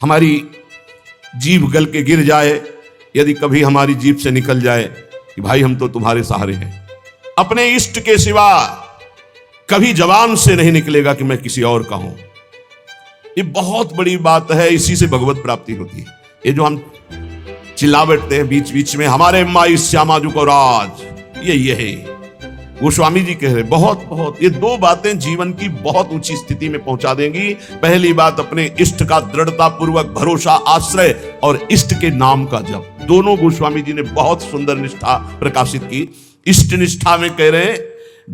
हमारी जीभ गल के गिर जाए, यदि कभी हमारी जीभ से निकल जाए कि भाई हम तो तुम्हारे सहारे हैं, अपने इष्ट के सिवा कभी जबान से नहीं निकलेगा कि मैं किसी और का हूं। ये बहुत बड़ी बात है, इसी से भगवत प्राप्ति होती है। ये जो हम चिल्ला बैठते हैं बीच बीच में, हमारे माई श्यामा जी को राज, ये गोस्वामी जी कह रहे बहुत ये दो बातें जीवन की बहुत ऊंची स्थिति में पहुंचा देंगी। पहली बात, अपने इष्ट का दृढ़ता पूर्वक भरोसा, आश्रय, और इष्ट के नाम का जप। दोनों गोस्वामी जी ने बहुत सुंदर निष्ठा प्रकाशित की। इष्ट निष्ठा में कह रहे,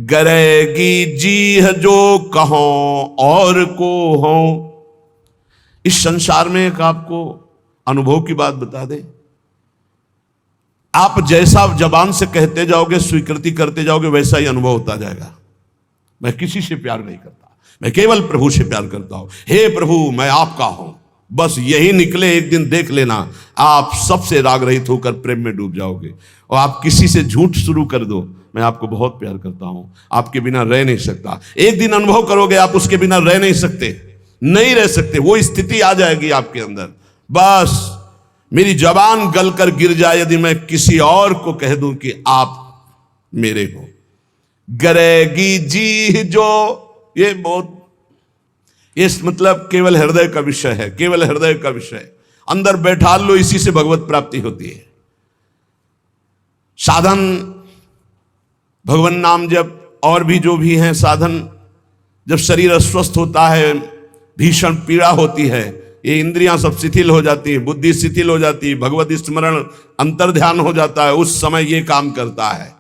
गरेगी जी जो कहो और को हो। इस संसार में एक आपको अनुभव की बात बता दे, आप जैसा जबान से कहते जाओगे, स्वीकृति करते जाओगे, वैसा ही अनुभव होता जाएगा। मैं किसी से प्यार नहीं करता, मैं केवल प्रभु से प्यार करता हूं। हे प्रभु मैं आपका हूं, बस यही निकले, एक दिन देख लेना आप सबसे राग रहित होकर प्रेम में डूब जाओगे। और आप किसी से झूठ शुरू कर दो, मैं आपको बहुत प्यार करता हूं, आपके बिना रह नहीं सकता, एक दिन अनुभव करोगे आप उसके बिना रह नहीं सकते, नहीं रह सकते। वो स्थिति आ जाएगी आपके अंदर। बस मेरी जबान गलकर गिर जाए यदि मैं किसी और को कह दूं कि आप मेरे हो। गरेगी जी जो, ये बहुत, ये मतलब केवल हृदय का विषय है, केवल हृदय का विषय। अंदर बैठा लो, इसी से भगवत प्राप्ति होती है। साधन भगवान नाम जप और भी जो भी हैं साधन, जब शरीर अस्वस्थ होता है, भीषण पीड़ा होती है, ये इंद्रियां सब शिथिल हो जाती है, बुद्धि शिथिल हो जाती है, भगवत स्मरण अंतर ध्यान हो जाता है, उस समय ये काम करता है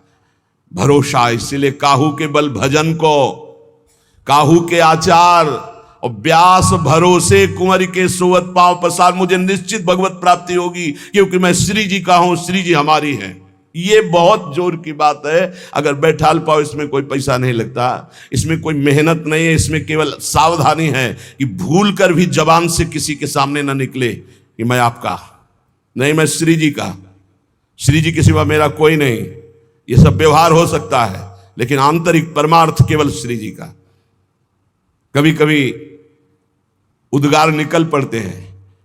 भरोसा। इसलिए काहू के बल भजन को, काहू के आचार और व्यास भरोसे कुंवर के सोवत पांव पसार। मुझे निश्चित भगवत प्राप्ति होगी क्योंकि मैं श्री जी का हूं, श्री जी हमारी हैं। ये बहुत जोर की बात है। अगर बैठाल पाओ, इसमें कोई पैसा नहीं लगता, इसमें कोई मेहनत नहीं है, इसमें केवल सावधानी है कि भूल कर भी जबान से किसी के सामने ना निकले कि मैं आपका नहीं, मैं श्री जी का, श्री जी के सिवा मेरा कोई नहीं। ये सब व्यवहार हो सकता है, लेकिन आंतरिक परमार्थ केवल श्री जी का। कभी कभी उद्गार निकल पड़ते हैं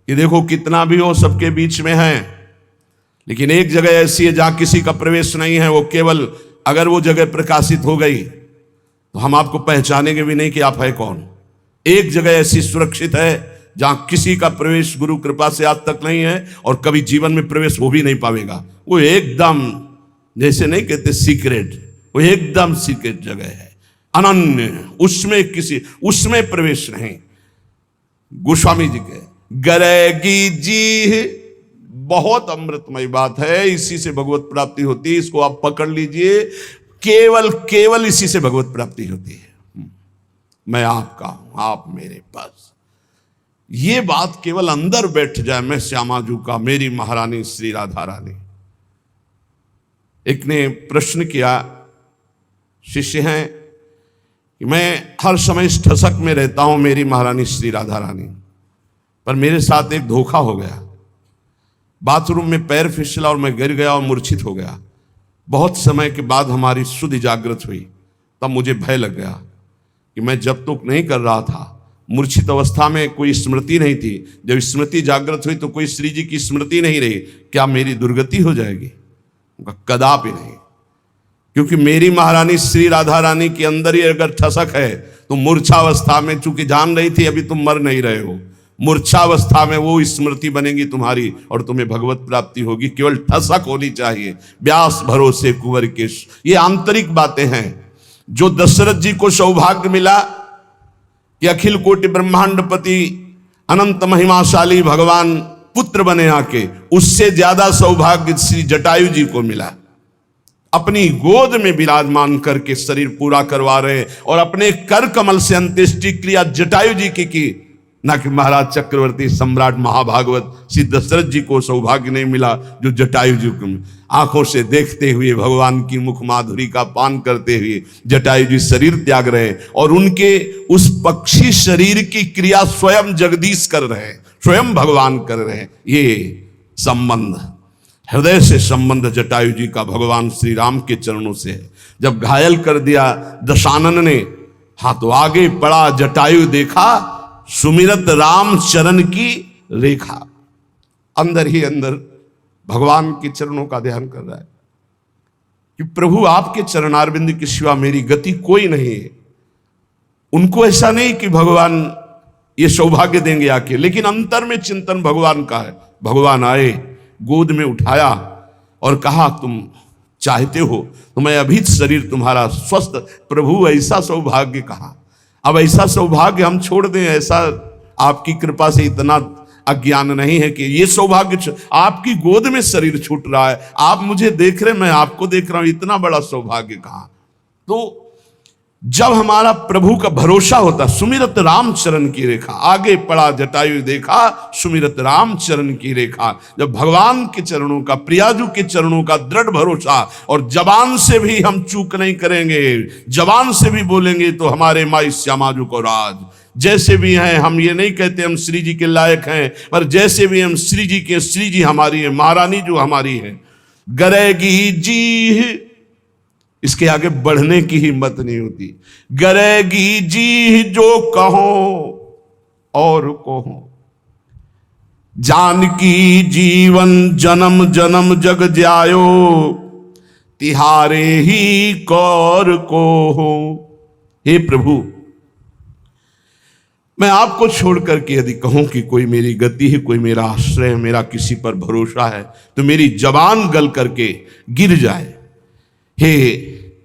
कि देखो कितना भी हो सबके बीच में है, लेकिन एक जगह ऐसी है जहां किसी का प्रवेश नहीं है, वो केवल अगर वो जगह प्रकाशित हो गई तो हम आपको पहचानेंगे भी नहीं कि आप है कौन। एक जगह ऐसी सुरक्षित है जहां किसी का प्रवेश गुरु कृपा से आज तक नहीं है और कभी जीवन में प्रवेश हो भी नहीं पाएगा। वो एकदम, जैसे नहीं कहते सीक्रेट, वो एकदम सीक्रेट जगह है, अनन्य, उसमें प्रवेश नहीं। गोस्वामी जी के गरेगी जी बहुत अमृतमय बात है, इसी से भगवत प्राप्ति होती है। इसको आप पकड़ लीजिए, केवल इसी से भगवत प्राप्ति होती है। मैं आपका हूं, आप मेरे पास। ये बात केवल अंदर बैठ जाए, मैं श्यामाजू का, मेरी महारानी श्री राधा रानी। एक ने प्रश्न किया, शिष्य हैं कि मैं हर समय इस ठसक में रहता हूं, मेरी महारानी श्री राधा रानी, पर मेरे साथ एक धोखा हो गया। बाथरूम में पैर फिसला और मैं गिर गया और मूर्छित हो गया। बहुत समय के बाद हमारी शुद्धि जागृत हुई, तब मुझे भय लग गया कि मैं जब तक नहीं कर रहा था, मूर्छित अवस्था में कोई स्मृति नहीं थी, जब स्मृति जागृत हुई तो कोई श्री जी की स्मृति नहीं रही, क्या मेरी दुर्गति हो जाएगी? कदापि नहीं, क्योंकि मेरी महारानी श्री राधा रानी के अंदर ही अगर ठसक है तो मूर्छावस्था में, चूंकि जान रही थी अभी तुम मर नहीं रहे हो, मूर्छावस्था में वो स्मृति बनेगी तुम्हारी और तुम्हें भगवत प्राप्ति होगी। केवल ठसक होनी चाहिए, व्यास भरोसे कुंवर के। ये आंतरिक बातें हैं जो दशरथ जी को सौभाग्य मिला कि अखिल कोटि ब्रह्मांडपति अनंत महिमाशाली भगवान पुत्र बने आके, उससे ज्यादा सौभाग्य श्री जटायु जी को मिला। अपनी गोद में विराजमान करके शरीर पूरा करवा रहे और अपने कर कमल से अंत्येष्टि क्रिया जटायु जी की ना कि महाराज चक्रवर्ती सम्राट महाभागवत श्री दशरथ जी को सौभाग्य नहीं मिला जो जटायु जी को। आंखों से देखते हुए भगवान की मुख माधुरी का पान करते हुए जटायु जी शरीर त्याग रहे और उनके उस पक्षी शरीर की क्रिया स्वयं जगदीश कर रहे हैं, स्वयं भगवान कर रहे हैं। ये संबंध, हृदय से संबंध जटायु जी का भगवान श्री राम के चरणों से है। जब घायल कर दिया दशानन ने, हाँ तो आगे पड़ा जटायु, देखा सुमिरत राम चरण की रेखा, अंदर ही अंदर भगवान के चरणों का ध्यान कर रहा है कि प्रभु आपके चरणारविंद के सिवा मेरी गति कोई नहीं है। उनको ऐसा नहीं कि भगवान ये सौभाग्य देंगे आके, लेकिन अंतर में चिंतन भगवान का है। भगवान आए, गोद में उठाया और कहा तुम चाहते हो तो मैं अभी शरीर तुम्हारा स्वस्थ। प्रभु ऐसा सौभाग्य कहा। अब ऐसा सौभाग्य हम छोड़ दें, ऐसा आपकी कृपा से इतना अज्ञान नहीं है कि ये सौभाग्य आपकी गोद में शरीर छूट रहा है, आप मुझे देख रहे, मैं आपको देख रहा हूं, इतना बड़ा सौभाग्य कहां। तो जब हमारा प्रभु का भरोसा होता, सुमिरत राम चरण की रेखा, आगे पड़ा जटायु देखा सुमिरत राम चरण की रेखा। जब भगवान के चरणों का, प्रियाजू के चरणों का दृढ़ भरोसा, और जबान से भी हम चूक नहीं करेंगे, जबान से भी बोलेंगे तो हमारे माई श्यामाजू को राज। जैसे भी हैं, हम ये नहीं कहते हम श्री जी के लायक हैं, पर जैसे भी हम श्री जी के, श्री जी हमारी है, महारानी जो हमारी है। गरेगी जी, इसके आगे बढ़ने की हिम्मत नहीं होती। गरेगी जी जो कहो और कहो, जानकी जीवन जन्म जन्म जग जायो, तिहारे ही कौर को हो। हे प्रभु, मैं आपको छोड़ करके यदि कहूं कि कोई मेरी गति है, कोई मेरा आश्रय है, मेरा किसी पर भरोसा है, तो मेरी जबान गल करके गिर जाए। हे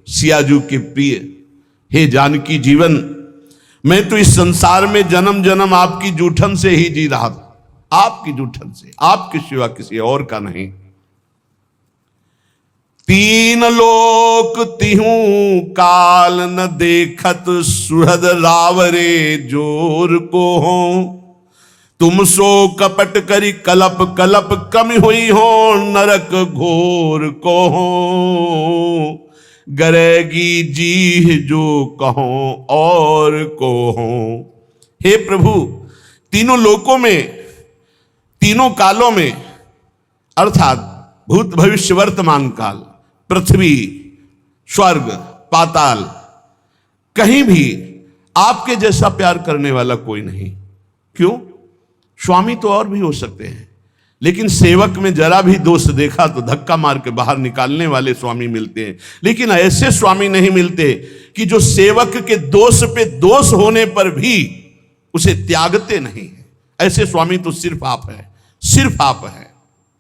सियाजू के प्रिय, हे जानकी जीवन, मैं तो इस संसार में जन्म जन्म आपकी जूठन से ही जी रहा था, आपकी जूठन से, आपके सिवा किसी और का नहीं। तीन लोक तिहूं काल न देखत, सुहृद रावरे जोर को हो। तुम सो कपट करी कलप कलप, कम हुई हो नरक घोर को हो। गरेगी जी जो कहो और को हो। हे प्रभु, तीनों लोकों में, तीनों कालों में, अर्थात भूत भविष्य वर्तमान काल, पृथ्वी, स्वर्ग, पाताल, कहीं भी आपके जैसा प्यार करने वाला कोई नहीं। क्यों? स्वामी तो और भी हो सकते हैं, लेकिन सेवक में जरा भी दोष देखा तो धक्का मार के बाहर निकालने वाले स्वामी मिलते हैं। लेकिन ऐसे स्वामी नहीं मिलते कि जो सेवक के दोष पे दोष होने पर भी उसे त्यागते नहीं है। ऐसे स्वामी तो सिर्फ आप है, सिर्फ आप है,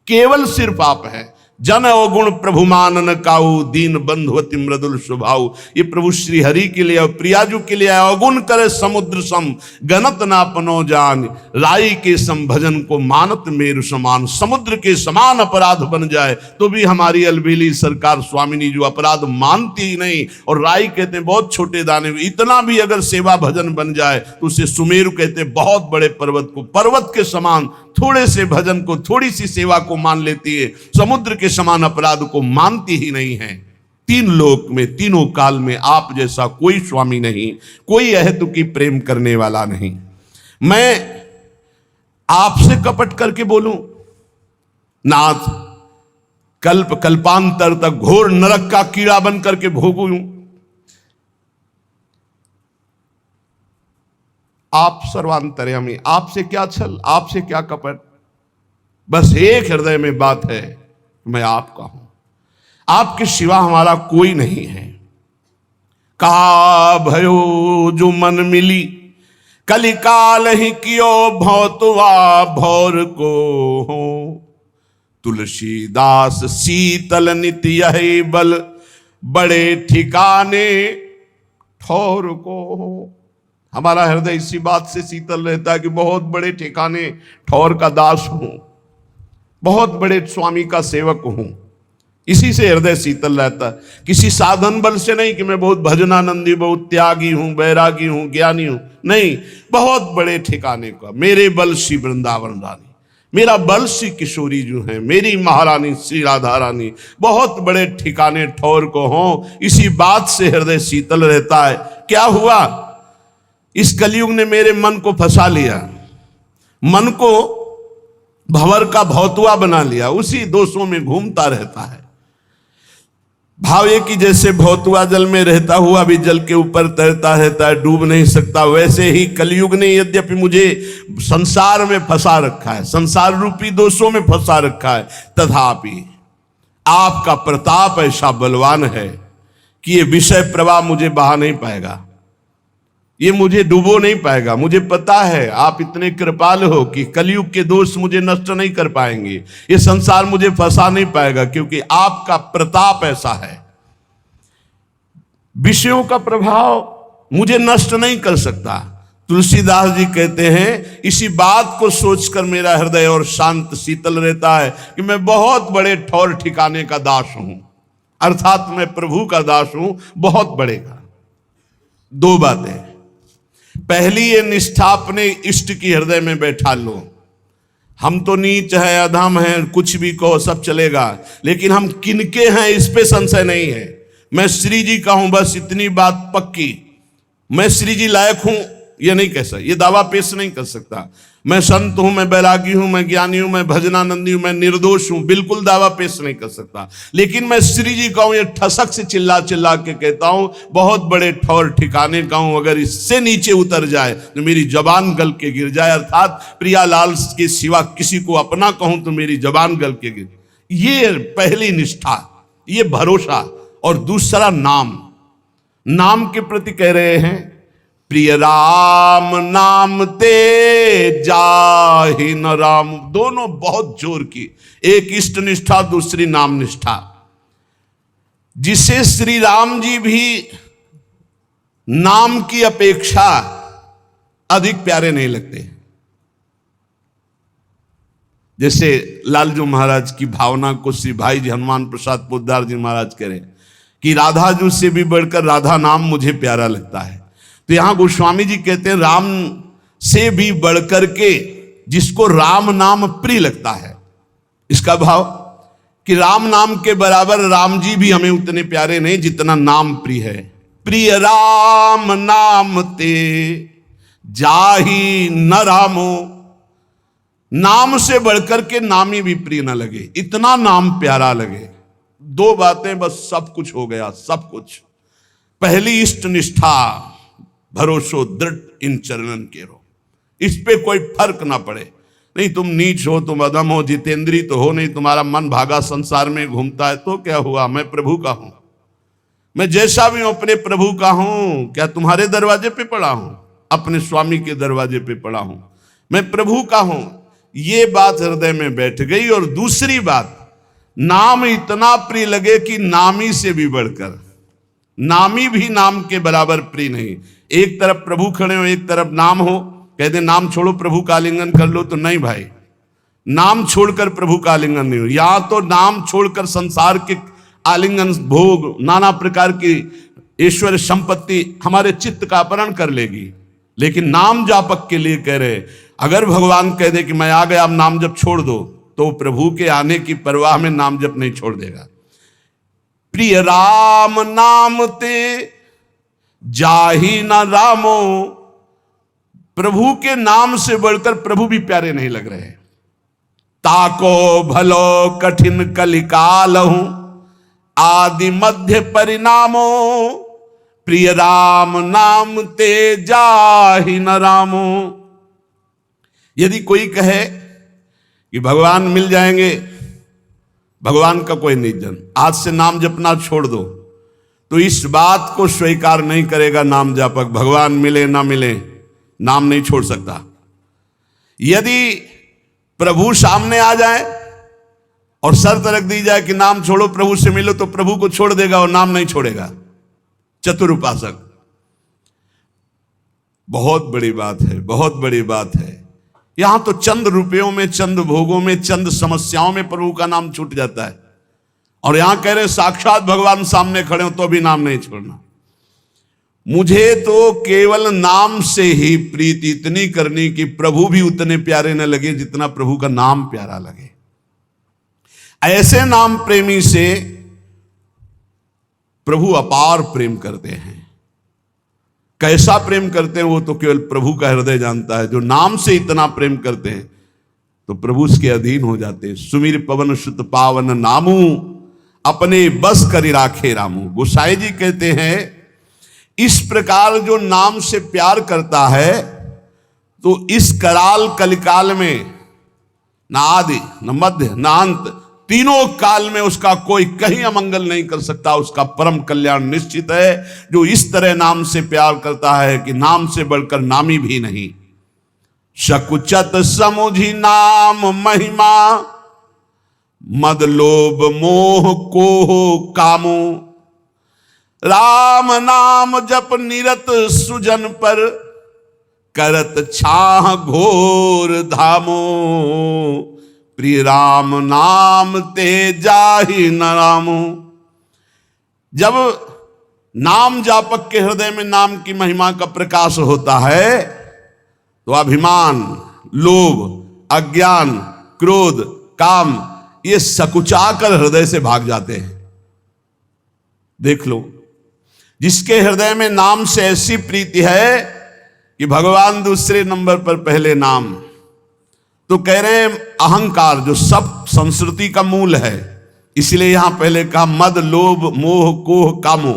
केवल सिर्फ आप है। जन अवगुण प्रभु मानन काऊ, दीन बंधुवति मृदुल स्वभाव। ये प्रभु श्री हरि के लिए और प्रियाजू के लिए अवगुण करे समुद्र सम, गणत ना पनो जान। राई के सम भजन को मानत मेरु समान। समुद्र के समान अपराध बन जाए तो भी हमारी अलबेली सरकार स्वामिनी जो अपराध मानती ही नहीं। और राई कहते हैं बहुत छोटे दाने, इतना भी अगर सेवा भजन बन जाए तो उसे सुमेरु कहते हैं, बहुत बड़े पर्वत को, पर्वत के समान थोड़े से भजन को, थोड़ी सी सेवा को मान लेती है, समुद्र के समान अपराध को मानती ही नहीं है। तीन लोक में, तीनों काल में आप जैसा कोई स्वामी नहीं, कोई अहेतुकी प्रेम करने वाला नहीं। मैं आपसे कपट करके बोलूं, नाथ कल्प कल्पांतर तक घोर नरक का कीड़ा बन करके भोगूं, आप सर्वांतर्यामी, आपसे क्या छल, आपसे क्या कपट। बस एक हृदय में बात है, मैं आपका हूं, आपके सिवा हमारा कोई नहीं है। का भयो जो मन मिली, कलिकाल ही कियो भौतवा भौर को हो। तुलसीदास शीतल नित्य यही बल, बड़े ठिकाने ठौर को हो। हमारा हृदय इसी बात से शीतल रहता है कि बहुत बड़े ठिकाने ठौर का दास हूं, बहुत बड़े स्वामी का सेवक हूं। इसी से हृदय शीतल रहता है, किसी साधन बल से नहीं कि मैं बहुत भजनानंदी, बहुत त्यागी हूं, बैरागी हूं, ज्ञानी हूं, नहीं। बहुत बड़े ठिकाने का, मेरे बल श्री वृंदावन रानी, मेरा बल श्री किशोरी जो है, मेरी महारानी श्री राधा रानी, बहुत बड़े ठिकाने ठौर को हो। इसी बात से हृदय शीतल रहता है। क्या हुआ? इस कलयुग ने मेरे मन को फंसा लिया, मन को भंवर का भौतुआ बना लिया, उसी दोषों में घूमता रहता है। भाव ये कि जैसे भौतुआ जल में रहता हुआ भी जल के ऊपर तैरता रहता है, डूब नहीं सकता, वैसे ही कलयुग ने यद्यपि मुझे संसार में फंसा रखा है, संसार रूपी दोषों में फंसा रखा है, तथापि आपका प्रताप ऐसा बलवान है कि ये विषय प्रवाह मुझे बहा नहीं पाएगा, ये मुझे डुबो नहीं पाएगा। मुझे पता है आप इतने कृपाल हो कि कलयुग के दोष मुझे नष्ट नहीं कर पाएंगे, ये संसार मुझे फंसा नहीं पाएगा, क्योंकि आपका प्रताप ऐसा है। विषयों का प्रभाव मुझे नष्ट नहीं कर सकता। तुलसीदास जी कहते हैं, इसी बात को सोचकर मेरा हृदय और शांत शीतल रहता है कि मैं बहुत बड़े ठौर ठिकाने का दास हूं, अर्थात मैं प्रभु का दास हूं बहुत बड़े का। दो बातें, पहली ये निष्ठा अपने इष्ट की हृदय में बैठा लो। हम तो नीच है, अधम है, कुछ भी कहो सब चलेगा, लेकिन हम किनके हैं इस पे संशय नहीं है। मैं श्री जी का हूं, बस इतनी बात पक्की। मैं श्री जी लायक हूं ये नहीं कह सकता, ये दावा पेश नहीं कर सकता। मैं संत हूं, मैं बैरागी हूं, मैं ज्ञानी हूं, मैं भजनानंदी हूं, मैं निर्दोष हूं, बिल्कुल दावा पेश नहीं कर सकता। लेकिन मैं श्री जी का हूं, ये ठसक से चिल्ला चिल्ला के कहता हूं, बहुत बड़े ठौर ठिकाने का हूं। अगर इससे नीचे उतर जाए तो मेरी जबान गल के गिर जाए, अर्थात प्रियालाल के सिवा किसी को अपना कहूं तो मेरी जबान गल के गिर। ये पहली निष्ठा, ये भरोसा। और दूसरा नाम, नाम के प्रति कह रहे हैं, प्रिय राम नाम ते जाहि न राम। दोनों बहुत जोर की, एक इष्ट निष्ठा, दूसरी नाम निष्ठा, जिसे श्री राम जी भी नाम की अपेक्षा अधिक प्यारे नहीं लगते। जैसे लालजू महाराज की भावना को श्री भाई जी हनुमान प्रसाद पोद्दार जी महाराज कह रहे कि राधा जी से भी बढ़कर राधा नाम मुझे प्यारा लगता है। तो यहां गोस्वामी जी कहते हैं, राम से भी बढ़कर के जिसको राम नाम प्रिय लगता है। इसका भाव कि राम नाम के बराबर राम जी भी हमें उतने प्यारे नहीं जितना नाम प्रिय है। प्रिय राम नाम ते जाहि न रामो, नाम से बढ़कर के नामी भी प्रिय न लगे, इतना नाम प्यारा लगे। दो बातें बस सब कुछ हो गया, सब कुछ। पहली इष्ट निष्ठा, भरोसो दृढ़ इन चरणन के रो, इस पे कोई फर्क ना पड़े। नहीं तुम नीच हो, तुम अधम हो, जितेंद्री तो हो नहीं, तुम्हारा मन भागा संसार में घूमता है, तो क्या हुआ, मैं प्रभु का हूं। मैं जैसा भी हूं अपने प्रभु का हूं। क्या तुम्हारे दरवाजे पे पड़ा हूं? अपने स्वामी के दरवाजे पे पड़ा हूं, मैं प्रभु का हूं। ये बात हृदय में बैठ गई। और दूसरी बात, नाम इतना प्रिय लगे कि नामी से भी बढ़कर, नामी भी नाम के बराबर प्रिय नहीं। एक तरफ प्रभु खड़े हो, एक तरफ नाम हो, कहते नाम छोड़ो प्रभु का आलिंगन कर लो, तो नहीं भाई, नाम छोड़कर प्रभु का आलिंगन नहीं हो। या तो नाम छोड़कर संसार के आलिंगन, भोग, नाना प्रकार की ईश्वर संपत्ति हमारे चित्त का अपहरण कर लेगी। लेकिन नाम जापक के लिए कह रहे, अगर भगवान कह दे कि मैं आ गया, अब नाम जप छोड़ दो, तो प्रभु के आने की परवाह में नाम जप नहीं छोड़ देगा। प्रिय राम नाम ते जाहि न रामो, प्रभु के नाम से बढ़कर प्रभु भी प्यारे नहीं लग रहे। ताको भलो कठिन कलिकाल हूं, आदि मध्य परिणामो, प्रिय राम नाम ते जाहि न रामो। यदि कोई कहे कि भगवान मिल जाएंगे, भगवान का कोई निजन, आज से नाम जपना छोड़ दो, तो इस बात को स्वीकार नहीं करेगा नाम जापक। भगवान मिले ना मिले, नाम नहीं छोड़ सकता। यदि प्रभु सामने आ जाए और शर्त रख दी जाए कि नाम छोड़ो प्रभु से मिलो, तो प्रभु को छोड़ देगा और नाम नहीं छोड़ेगा। चतुर उपासक, बहुत बड़ी बात है, बहुत बड़ी बात है। यहां तो चंद रुपयों में, चंद भोगों में, चंद समस्याओं में प्रभु का नाम छूट जाता है, और यहां कह रहे साक्षात भगवान सामने खड़े हो तो भी नाम नहीं छोड़ना। मुझे तो केवल नाम से ही प्रीति इतनी करनी कि प्रभु भी उतने प्यारे न लगे जितना प्रभु का नाम प्यारा लगे। ऐसे नाम प्रेमी से प्रभु अपार प्रेम करते हैं। कैसा प्रेम करते हैं वो तो केवल प्रभु का हृदय जानता है। जो नाम से इतना प्रेम करते हैं तो प्रभु उसके अधीन हो जाते हैं। सुमिर पवन सुत पावन नामू, अपने बस करी राखे रामू। गोसाई जी कहते हैं इस प्रकार जो नाम से प्यार करता है तो इस कराल कलिकाल में ना आदि न मध्य न अंत, तीनों काल में उसका कोई कहीं अमंगल नहीं कर सकता, उसका परम कल्याण निश्चित है। जो इस तरह नाम से प्यार करता है कि नाम से बढ़कर नामी भी नहीं। सकुचत समुझी नाम महिमा, मद लोभ मोह को कामो। राम नाम जप निरत सुजन पर, करत छाह घोर धामो। प्रिय राम नाम ते जाहि न रामो। जब नाम जापक के हृदय में नाम की महिमा का प्रकाश होता है तो अभिमान, लोभ, अज्ञान, क्रोध, काम ये सकुचाकर हृदय से भाग जाते हैं। देख लो, जिसके हृदय में नाम से ऐसी प्रीति है कि भगवान दूसरे नंबर पर पहले नाम, तो कह रहे हैं अहंकार जो सब संस्कृति का मूल है, इसलिए यहां पहले कहा मद लोभ मोह कोह कामो।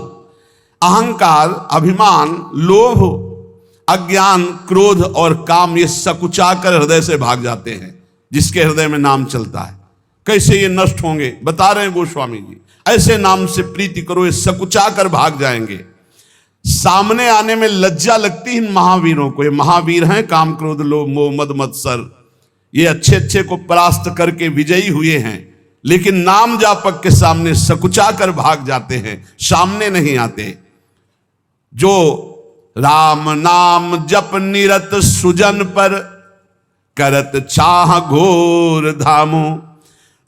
अहंकार, अभिमान, लोभ, अज्ञान, क्रोध और काम ये सकुचाकर हृदय से भाग जाते हैं जिसके हृदय में नाम चलता है। कैसे ये नष्ट होंगे बता रहे हैं गोस्वामी जी। ऐसे नाम से प्रीति करो, ये सकुचाकर भाग जाएंगे। सामने आने में लज्जा लगती इन महावीरों को। ये महावीर हैं, काम क्रोध लोभ मोह मद मत्सर, ये अच्छे अच्छे को परास्त करके विजयी हुए हैं, लेकिन नाम जापक के सामने सकुचाकर भाग जाते हैं, सामने नहीं आते। जो राम नाम जप निरत सुजन पर, करत चाह घोर धामो।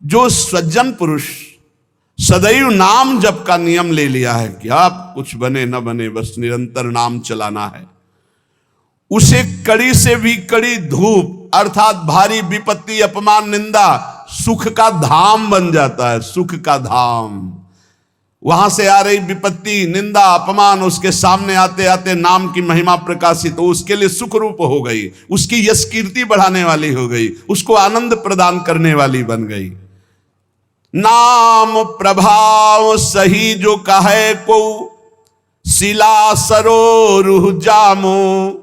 जो सज्जन पुरुष सदैव नाम जप का नियम ले लिया है कि आप कुछ बने न बने बस निरंतर नाम चलाना है, उसे कड़ी से भी कड़ी धूप अर्थात भारी विपत्ति, अपमान, निंदा सुख का धाम बन जाता है। सुख का धाम, वहां से आ रही विपत्ति, निंदा, अपमान उसके सामने आते आते नाम की महिमा प्रकाशित हो, उसके लिए सुख रूप हो गई, उसकी यश कीर्ति बढ़ाने वाली हो गई, उसको आनंद प्रदान करने वाली बन गई। नाम प्रभाव सही जो कहे को, शिला सरोरुह जामो।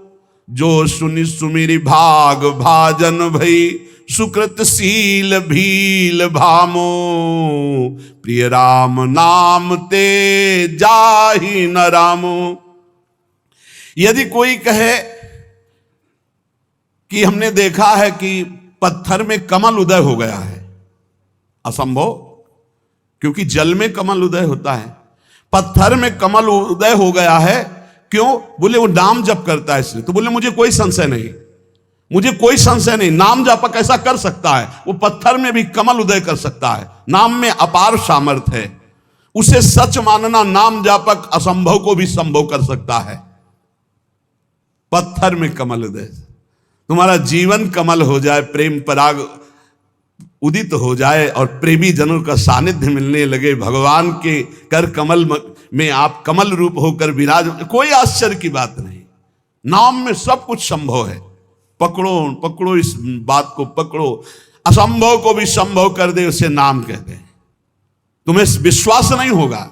जो सुनि सुमिरि भाग भाजन भई, सुकृत शील भील भामो। प्रिय राम नाम ते जाहि न रामो। यदि कोई कहे कि हमने देखा है कि पत्थर में कमल उदय हो गया है, असंभव, क्योंकि जल में कमल उदय होता है। पत्थर में कमल उदय हो गया है, क्यों? बोले वो नाम जप करता है इसलिए। तो बोले मुझे कोई संशय नहीं, मुझे कोई संशय नहीं, नाम जापक ऐसा कर सकता है, वो पत्थर में भी कमल उदय कर सकता है। नाम में अपार सामर्थ्य है, उसे सच मानना। नाम जापक असंभव को भी संभव कर सकता है। पत्थर में कमल उदय, तुम्हारा जीवन कमल हो जाए, प्रेम पराग उदित हो जाए और प्रेमी जनों का सानिध्य मिलने लगे, भगवान के कर कमल में आप कमल रूप होकर विराज, कोई आश्चर्य की बात नहीं। नाम में सब कुछ संभव है। पकड़ो पकड़ो, इस बात को पकड़ो, असंभव को भी संभव कर दे, उसे नाम कहते हैं। तुम्हें विश्वास नहीं होगा।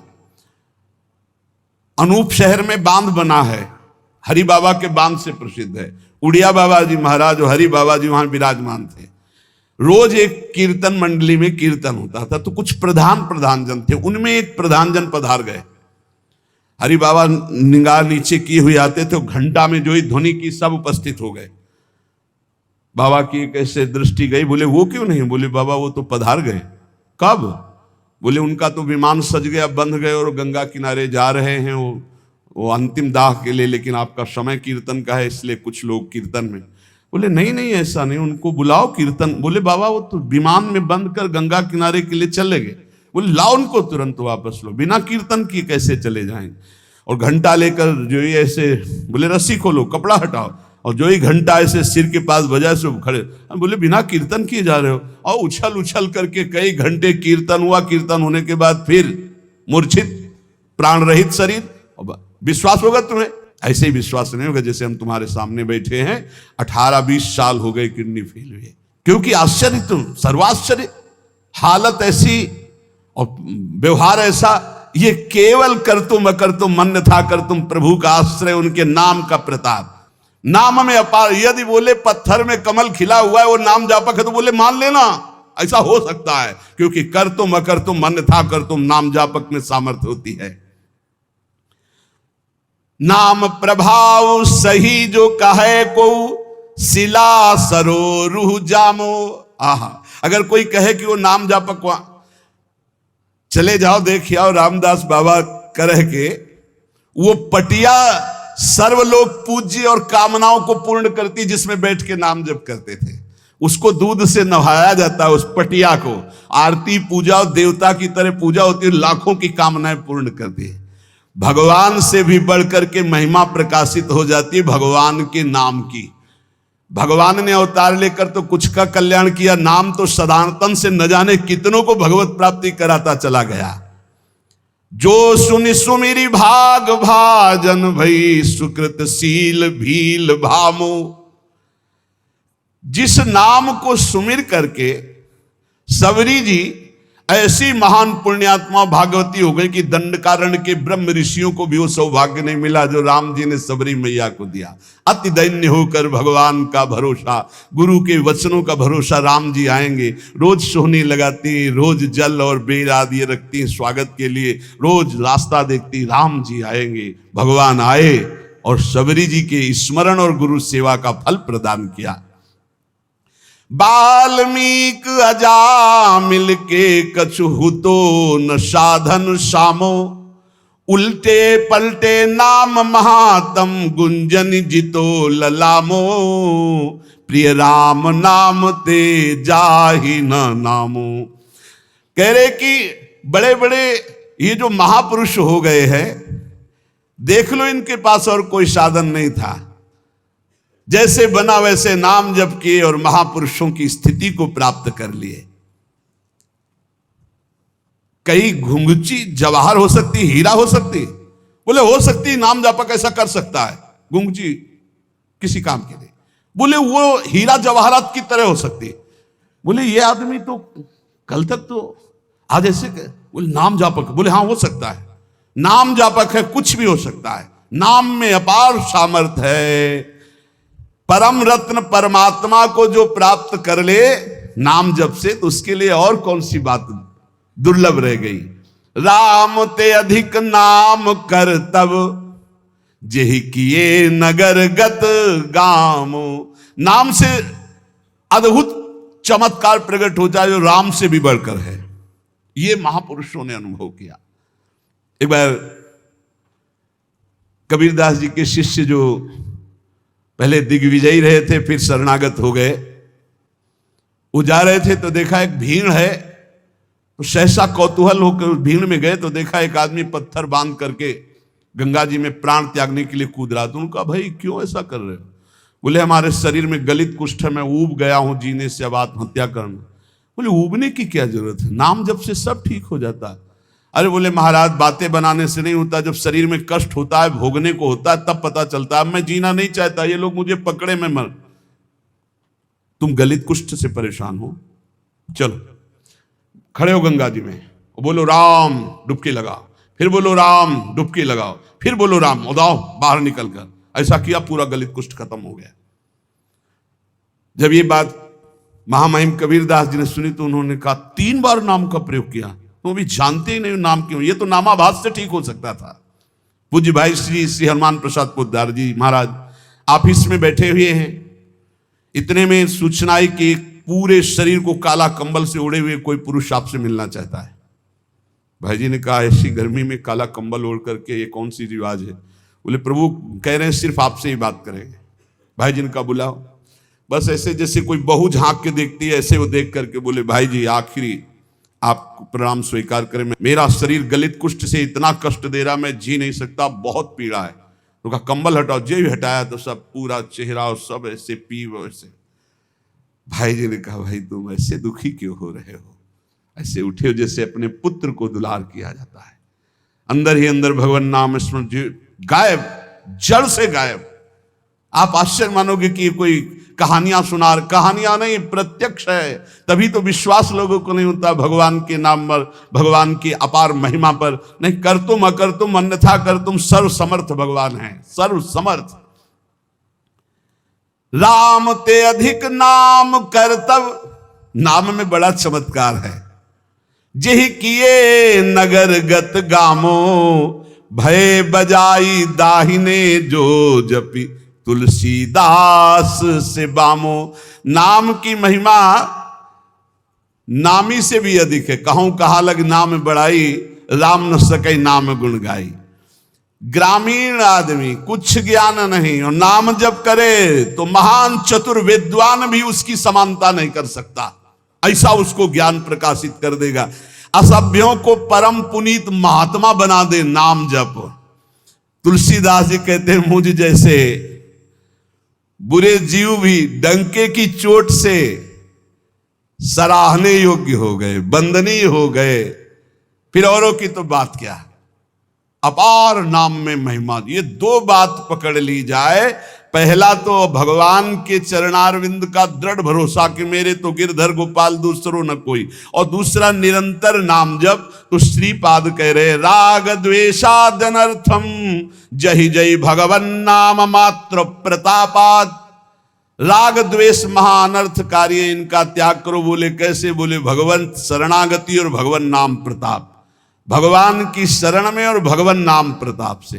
अनूप शहर में बांध बना है, हरि बाबा के बांध से प्रसिद्ध है। उड़िया बाबा जी महाराज और हरि बाबा जी वहां विराजमान थे। रोज एक कीर्तन मंडली में कीर्तन होता था, तो कुछ प्रधान जन थे, उनमें एक प्रधान जन पधार गए। हरि बाबा निगाह नीचे किए हुए आते थे, घंटा में जो ही ध्वनि की सब उपस्थित हो गए। बाबा की कैसे दृष्टि गई, बोले वो क्यों नहीं? बोले बाबा वो तो पधार गए। कब? बोले उनका तो विमान सज गया, बंध गए और गंगा किनारे जा रहे हैं वो अंतिम दाह के लिए, लेकिन आपका समय कीर्तन का है इसलिए कुछ लोग कीर्तन में। बोले नहीं ऐसा नहीं, उनको बुलाओ कीर्तन। बोले बाबा वो तो विमान में बंद कर गंगा किनारे के लिए चले गए। बोले लाओ उनको तुरंत वापस लो, बिना कीर्तन किए कैसे चले जाएंगे? और घंटा लेकर जो ही ऐसे, बोले रस्सी खोलो, कपड़ा हटाओ, और जो ही घंटा ऐसे सिर के पास बजाय से खड़े। बोले बिना कीर्तन किए जा रहे हो? और उछल करके कई घंटे कीर्तन हुआ। कीर्तन होने के बाद फिर मूर्छित प्राण रहित शरीर। विश्वास होगा तुम्हें? ऐसे ही विश्वास नहीं होगा जैसे हम तुम्हारे सामने बैठे हैं, 18-20 साल हो गए किडनी फेल हुए। क्योंकि आश्चर्य, तुम सर्वाश्चर्य हालत ऐसी, और व्यवहार ऐसा, ये केवल कर तुम अकर तुम अन्य था कर तुम प्रभु का आश्रय, उनके नाम का प्रताप। नाम में अपार। यदि बोले पत्थर में कमल खिला हुआ है वो नाम जापक है तो बोले मान लेना, ऐसा हो सकता है, क्योंकि कर तुम अकर तुम अन्य था कर तुम नाम जापक में सामर्थ्य होती है। नाम प्रभाव सही जो कहे को शिला सरो रूह जामो। आहा, अगर कोई कहे कि वो नाम जापक वहां चले जाओ देखिए आओ रामदास बाबा कह के, वो पटिया सर्वलोक पूज्य और कामनाओं को पूर्ण करती जिसमें बैठ के नाम जप करते थे, उसको दूध से नहाया जाता है, उस पटिया को आरती पूजा और देवता की तरह पूजा होती है, लाखों की कामनाएं पूर्ण करती है। भगवान से भी बढ़कर के महिमा प्रकाशित हो जाती है भगवान के नाम की। भगवान ने अवतार लेकर तो कुछ का कल्याण किया, नाम तो सदातन से न जाने कितनों को भगवत प्राप्ति कराता चला गया। जो सुनि सुमिरी भाग भाजन भई सुकृत शील भील भामो। जिस नाम को सुमिर करके सबरी जी ऐसी महान पुण्यात्मा भागवती हो गई कि दंडकारण्य के ब्रह्म ऋषियों को भी वो सौभाग्य नहीं मिला जो राम जी ने सबरी मैया को दिया। अति दैन्य होकर भगवान का भरोसा, गुरु के वचनों का भरोसा, राम जी आएंगे। रोज सोहनी लगाती, रोज जल और बेल आदि रखती स्वागत के लिए, रोज रास्ता देखती, राम जी आएंगे। भगवान आए और सबरी जी के स्मरण और गुरु सेवा का फल प्रदान किया। बाल्मीक अजामिल के कछु हुतो न साधन सामो। उल्टे पलटे नाम महातम गुंजन जितो ललामो। प्रिय राम नाम ते जाहि न नामो। कह रहे कि बड़े बड़े ये जो महापुरुष हो गए हैं, देख लो इनके पास और कोई साधन नहीं था, जैसे बना वैसे नाम जप किए और महापुरुषों की स्थिति को प्राप्त कर लिए। कई घुंघची जवाहर हो सकती, हीरा हो सकती, बोले हो सकती, नाम जापक ऐसा कर सकता है घुंघची किसी काम के लिए, बोले वो हीरा जवाहरात की तरह हो सकती। बोले ये आदमी तो कल तक तो आज ऐसे, बोले नाम जापक, बोले हाँ हो सकता है, नाम जापक है, कुछ भी हो सकता है, नाम में अपार सामर्थ्य है। परम रत्न परमात्मा को जो प्राप्त कर ले नाम जप से, तो उसके लिए और कौन सी बात दुर्लभ रह गई। राम ते अधिक नाम कर तब जेहि किए नगर गत गामो। नाम से अद्भुत चमत्कार प्रकट होता है जो राम से भी बढ़कर है। ये महापुरुषों ने अनुभव किया। एक बार कबीरदास जी के शिष्य जो पहले दिग्विजयी रहे थे फिर शरणागत हो गए, वो जा रहे थे तो देखा एक भीड़ है, तो सहसा कौतूहल होकर भीड़ में गए तो देखा एक आदमी पत्थर बांध करके गंगा जी में प्राण त्यागने के लिए कूद रहा। तो उनका भाई क्यों ऐसा कर रहे हो? बोले हमारे शरीर में गलित कुष्ठ है, मैं ऊब गया हूं जीने से, अब आत्महत्या करना। बोले ऊबने की क्या जरूरत है, नाम जब से सब ठीक हो जाता है। अरे बोले महाराज बातें बनाने से नहीं होता, जब शरीर में कष्ट होता है, भोगने को होता है, तब पता चलता है। मैं जीना नहीं चाहता, ये लोग मुझे पकड़े मैं मर। तुम गलित कुष्ठ से परेशान हो, चलो खड़े हो गंगा जी में, बोलो राम डुबकी लगाओ, फिर बोलो राम डुबकी लगाओ, फिर बोलो राम, उदाओ बाहर निकल कर। ऐसा किया, पूरा गलित कुष्ठ खत्म हो गया। जब ये बात महामहिम कबीरदास जी ने सुनी तो उन्होंने कहा 3 बार नाम का प्रयोग किया, तो भी जानते ही नहीं नाम क्यों, ये तो नामाभास से ठीक हो सकता था। पूज्य भाई श्री हनुमान प्रसाद पोद्दार जी महाराज ऑफिस में बैठे हुए हैं, इतने में सूचना आई कि पूरे शरीर को काला कंबल से ओढ़े हुए कोई पुरुष आपसे मिलना चाहता है। भाई जी ने कहा ऐसी गर्मी में काला कंबल ओढ़ करके ये कौन सी रिवाज है? बोले प्रभु कह रहे हैं सिर्फ आपसे ही बात करेंगे। भाई जी ने कहा बुलाओ। बस ऐसे जैसे कोई बहू झांक के देखती है ऐसे वो देख करके बोले भाई जी आखिरी आप प्रणाम स्वीकार करें, मेरा शरीर गलित कुष्ठ से इतना कष्ट दे रहा, मैं जी नहीं सकता, बहुत पीड़ा है। तो कहा कंबल हटाओ। जे भी हटाया तो सब पूरा चेहरा और सब ऐसे पीव ऐसे। भाई जी ने कहा भाई तुम ऐसे दुखी क्यों हो रहे हो? ऐसे उठे हो जैसे अपने पुत्र को दुलार किया जाता है। अंदर ही अंदर भगवान नाम स्मरण गायब, जड़ से गायब। आप आश्चर्य मानोगे कि कोई कहानियां सुना, कहानियां नहीं, प्रत्यक्ष है। तभी तो विश्वास लोगों को नहीं होता भगवान के नाम पर, भगवान की अपार महिमा पर। नहीं, कर तुम अकर तुम अन्यथा कर तुम, सर्व समर्थ भगवान है, सर्व समर्थ। राम ते अधिक नाम करतब, नाम में बड़ा चमत्कार है। जेहि किए नगर गत गामो, भय बजाई दाहिने जो जपी, तुलसीदास से बामो। नाम की महिमा नामी से भी अधिक है। कहूं कहा लग नाम बढ़ाई, राम न सके नाम गुण गाई। ग्रामीण आदमी कुछ ज्ञान नहीं और नाम जब करे तो महान चतुर विद्वान भी उसकी समानता नहीं कर सकता, ऐसा उसको ज्ञान प्रकाशित कर देगा। असभ्यों को परम पुनीत महात्मा बना दे नाम जप। तुलसीदास जी कहते हैं, मुझ जैसे बुरे जीव भी डंके की चोट से सराहने योग्य हो गए, वंदनीय हो गए, फिर औरों की तो बात क्या। अपार नाम में महिमा। ये दो बात पकड़ ली जाए, पहला तो भगवान के चरणारविंद का दृढ़ भरोसा कि मेरे तो गिरधर गोपाल दूसरो न कोई, और दूसरा निरंतर नाम जप। तो श्रीपाद कह रहे, राग द्वेषादनर्थम जहि जय भगवन नाम मात्र प्रतापाद। राग द्वेष महाअनर्थकारी है, इनका त्याग करो। बोले कैसे? बोले भगवंत शरणागति और भगवन नाम प्रताप, भगवान की शरण में और भगवन नाम प्रताप से।